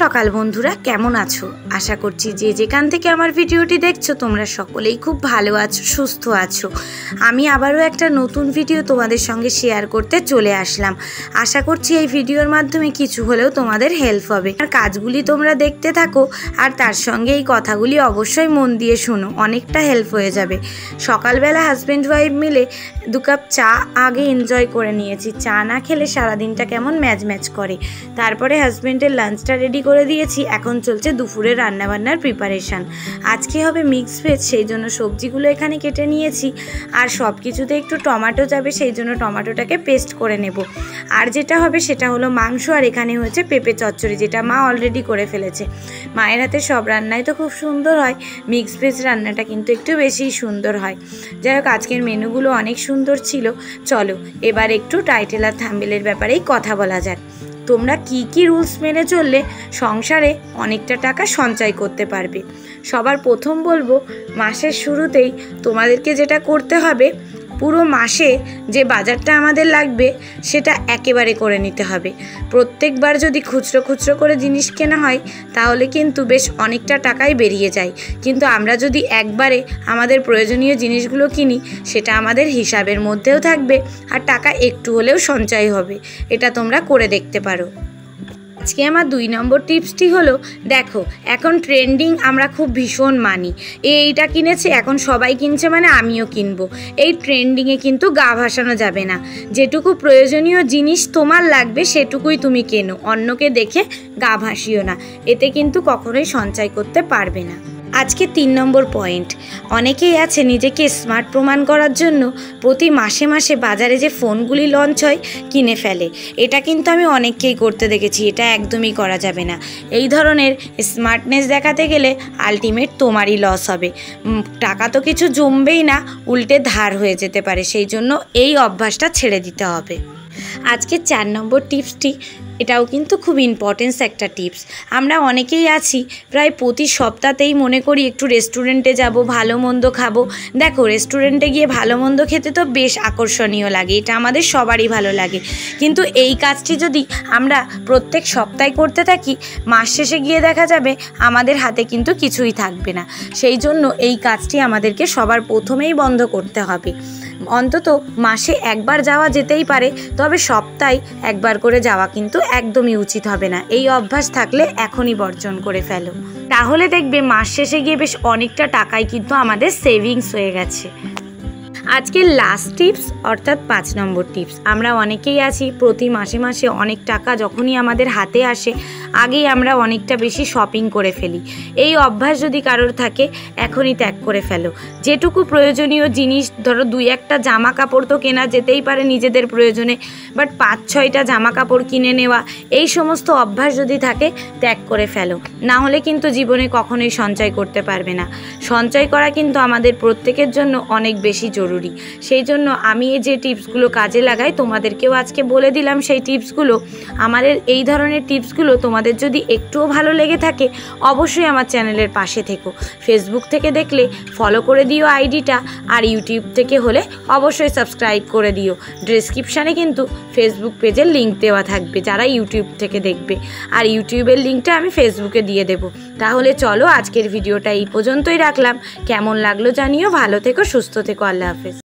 সকাল বন্ধুরা, কেমন আছো? আশা করছি যে যেখান থেকে আমার ভিডিওটি দেখছো তোমরা সকলেই খুব ভালো আছো, সুস্থ আছো। আমি আবারও একটা নতুন ভিডিও তোমাদের সঙ্গে শেয়ার করতে চলে আসলাম। আশা করছি এই ভিডিওর মাধ্যমে কিছু হলেও তোমাদের হেল্প হবে। আর কাজগুলি তোমরা দেখতে থাকো আর তার সঙ্গে এই কথাগুলি অবশ্যই মন দিয়ে শোনো, অনেকটা হেল্প হয়ে যাবে। সকালবেলা হাজব্যান্ড ওয়াইফ মিলে 2 কাপ চা আগে এনজয় করে নিয়েছি। চা না খেলে সারাদিনটা কেমন ম্যাচ ম্যাচ করে। তারপরে হাজব্যান্ডের লাঞ্চটা রেডি করে দিয়েছি। এখন চলছে দুপুরে রান্নাবান্নার প্রিপারেশান। আজকে হবে মিক্স ভেজ, সেই জন্য সবজিগুলো এখানে কেটে নিয়েছি। আর সব কিছুতে একটু টমেটো যাবে, সেই জন্য টমেটোটাকে পেস্ট করে নেব। আর যেটা হবে সেটা হলো মাংস, আর এখানে হয়েছে পেঁপে চচ্চড়ি, যেটা মা অলরেডি করে ফেলেছে। মায়ের হাতে সব রান্নাই তো খুব সুন্দর হয়, মিক্স ভেজ রান্নাটা কিন্তু একটু বেশিই সুন্দর হয়। যাই হোক, আজকের মেনুগুলো অনেক সুন্দর ছিল। চলো এবার একটু টাইটেল আর থাম্বনেলের ব্যাপারেই কথা বলা যাক। তোমরা কি কি রুলস মেনে চললে সংসারে অনেকটা টাকা সঞ্চয় করতে পারবে। সবার প্রথম বলবো, মাসের শুরুতেই তোমাদেরকে যেটা করতে হবে, পুরো মাসে যে বাজারটা আমাদের লাগবে সেটা একেবারে করে নিতে হবে। প্রত্যেকবার যদি খুচরো খুচরো করে জিনিস কেনা হয় তাহলে কিন্তু বেশ অনেকটা টাকাই বেরিয়ে যায়, কিন্তু আমরা যদি একবারে আমাদের প্রয়োজনীয় জিনিসগুলো কিনি সেটা আমাদের হিসাবের মধ্যেও থাকবে আর টাকা একটু হলেও সঞ্চয় হবে। এটা তোমরা করে দেখতে পারো। আজকে আমার 2 নম্বর টিপসটি হলো, দেখো এখন ট্রেন্ডিং আমরা খুব ভীষণ মানি। এইটা কিনেছে, এখন সবাই কিনছে মানে আমিও কিনবো। এই ট্রেন্ডিংয়ে কিন্তু গা ভাসানো যাবে না। যেটুকু প্রয়োজনীয় জিনিস তোমার লাগবে সেটুকুই তুমি কেনো, অন্যকে দেখে গা ভাসিও না। এতে কিন্তু কখনোই সঞ্চয় করতে পারবে না। আজকে 3 নম্বর পয়েন্ট, অনেকেই আছে নিজেকে স্মার্ট প্রমাণ করার জন্য প্রতি মাসে মাসে বাজারে যে ফোনগুলি লঞ্চ হয় কিনে ফেলে। এটা কিন্তু আমি অনেককেই করতে দেখেছি, এটা একদমই করা যাবে না। এই ধরনের স্মার্টনেস দেখাতে গেলে আলটিমেট তোমারই লস হবে। টাকা তো কিছু জমবেই না, উল্টে ধার হয়ে যেতে পারে। সেই জন্য এই অভ্যাসটা ছেড়ে দিতে হবে। আজকে 4 নম্বর টিপসটি, এটাও কিন্তু খুব ইম্পর্টেন্স একটা টিপস। আমরা অনেকেই আছি প্রায় প্রতি সপ্তাহতেই মনে করি একটু রেস্টুরেন্টে যাব, ভালো মন্দ খাবো। দেখো, রেস্টুরেন্টে গিয়ে ভালো মন্দ খেতে তো বেশ আকর্ষণীয় লাগে, এটা আমাদের সবারই ভালো লাগে। কিন্তু এই কাজটি যদি আমরা প্রত্যেক সপ্তাহে করতে থাকি, মাস শেষে গিয়ে দেখা যাবে আমাদের হাতে কিন্তু কিছুই থাকবে না। সেই জন্য এই কাজটি আমাদেরকে সবার প্রথমেই বন্ধ করতে হবে। অন্তত মাসে একবার যাওয়া যেতেই পারে, তবে সপ্তাহে একবার করে যাওয়া কিন্তু একদমই উচিত হবে না। এই অভ্যাস থাকলে এখনই বর্জন করে ফেলো, তাহলে দেখবে মাস শেষে গিয়ে বেশ অনেকটা টাকাই কিন্তু আমাদের সেভিংস হয়ে গেছে। আজকের লাস্ট টিপস অর্থাৎ 5 নম্বর টিপস, আমরা অনেকেই আছি প্রতি মাসে মাসে অনেক টাকা যখনই আমাদের হাতে আসে আগেই আমরা অনেকটা বেশি শপিং করে ফেলি। এই অভ্যাস যদি কারোর থাকে এখনই ত্যাগ করে ফেলো। যেটুকু প্রয়োজনীয় জিনিস, ধরো 2-1টা জামা কাপড় তো কেনা যেতেই পারে নিজেদের প্রয়োজনে, বাট 5-6টা জামা কাপড় কিনে নেওয়া, এই সমস্ত অভ্যাস যদি থাকে ত্যাগ করে ফেলো। না হলে কিন্তু জীবনে কখনোই সঞ্চয় করতে পারবে না। সঞ্চয় করা কিন্তু আমাদের প্রত্যেকের জন্য অনেক বেশি জরুরি। সেই জন্য আমি যে টিপসগুলো কাজে লাগাই তোমাদেরকেও আজকে বলে দিলাম সেই টিপসগুলো। আমাদের এই ধরনের টিপসগুলো তোমাদের যদি একটুও ভালো লেগে থাকে অবশ্যই আমার চ্যানেলের পাশে থেকো। ফেসবুক থেকে দেখলে ফলো করে দিও আইডিটা, আর ইউটিউব থেকে হলে অবশ্যই সাবস্ক্রাইব করে দিও। ডেসক্রিপশানে কিন্তু ফেসবুক পেজের লিঙ্ক দেওয়া থাকবে যারা ইউটিউব থেকে দেখবে, আর ইউটিউবের লিঙ্কটা আমি ফেসবুকে দিয়ে দেবো। তাহলে চলো আজকের ভিডিওটা এই পর্যন্তই রাখলাম। কেমন লাগলো জানিও। ভালো থেকো, সুস্থ থেকো। আল্লাহ হাফেজ।